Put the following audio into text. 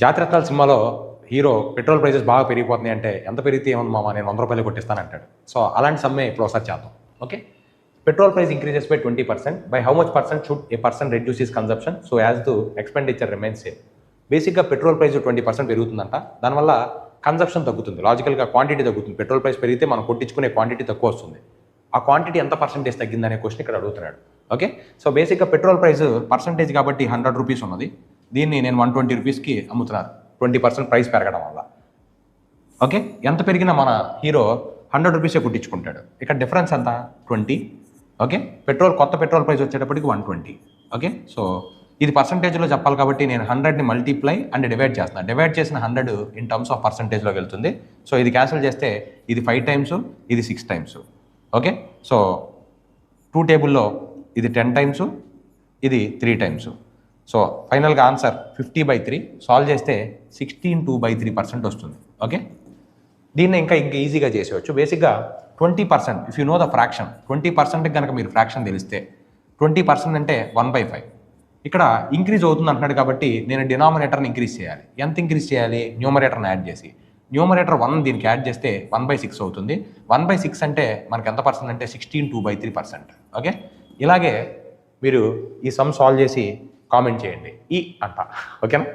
జాతిరత్నాలు సినిమాలో hero petrol prices బాగా పెరిగిపోతున్నాయి అంటే ఎంత పెరిగితే ఏముంది మామ నేను 100 రూపాయలు కొట్టిస్తాను అంటాడు. సో అలాంటి సమ్మె ఇప్పుడు ఒకసారి చేద్దాం. Okay, petrol price increases by 20%. By how much percent should A person reduce his consumption so as to expenditure remains same. బేసిక్గా పెట్రోల్ ప్రైస్ 20% పెరుగుతుందంట. దానివల్ల కన్సంప్షన్ తగ్గుతుంది, లాజికల్గా క్వాంటిటీ తగ్గుతుంది. పెట్రోల్ ప్రైస్ పెరిగితే మనం కొట్టించుకునే క్వాంటిటీ తక్కువ వస్తుంది. ఆ క్వాంటిటీ ఎంత పర్సెంటేజ్ తగ్గిందనే క్వశ్చన్ ఇక్కడ అడుగుతున్నాడు. ఓకే, సో బేసిక్గా పెట్రోల్ ప్రైస్ పర్సంటేజ్ కాబట్టి 100 రూపీస్ ఉన్నది, దీన్ని నేను 120 రూపీస్కి అమ్ముతున్నాను 20% ప్రైస్ పెరగడం వల్ల. ఓకే, ఎంత పెరిగినా మన హీరో 100 రూపీసే కుట్టించుకుంటాడు. ఇక్కడ డిఫరెన్స్ ఎంత 20. ఓకే, కొత్త పెట్రోల్ ప్రైస్ వచ్చేటప్పటికి 120. ఓకే, సో ఇది పర్సంటేజ్లో చెప్పాలి కాబట్టి నేను 100ని మల్టిప్లై అండ్ డివైడ్ చేస్తున్నాను. డివైడ్ చేసిన 100 ఇన్ టర్మ్స్ ఆఫ్ పర్సంటేజ్లోకి వెళ్తుంది. సో ఇది క్యాన్సిల్ చేస్తే ఇది 5 టైమ్స్, ఇది 6 టైమ్స్. ఓకే, సో 2 టేబుల్లో ఇది 10 టైమ్స్, ఇది 3 టైమ్స్. సో ఫైనల్గా ఆన్సర్ 50/3. సాల్వ్ చేస్తే 16/2/3% వస్తుంది. ఓకే, దీన్ని ఇంకా ఈజీగా చేసేవచ్చు. బేసిక్గా 20%, if you know the fraction, 20%కి కనుక మీరు ఫ్రాక్షన్ తెలిస్తే 20% అంటే 1/5. ఇక్కడ ఇంక్రీజ్ అవుతుంది అంటున్నాడు కాబట్టి నేను డినామినేటర్ని ఇంక్రీజ్ చేయాలి. ఎంత ఇంక్రీజ్ చేయాలి? న్యూమరేటర్ని యాడ్ చేసి. న్యూమరేటర్ 1 దీనికి యాడ్ చేస్తే 1/6 అవుతుంది. 1/6 అంటే మనకి ఎంత పర్సెంట్ అంటే 16/2/3%. ఓకే, ఇలాగే మీరు ఈ సమ్ సాల్వ్ చేసి కామెంట్ చేయండి ఈ అంట. ఓకేనా?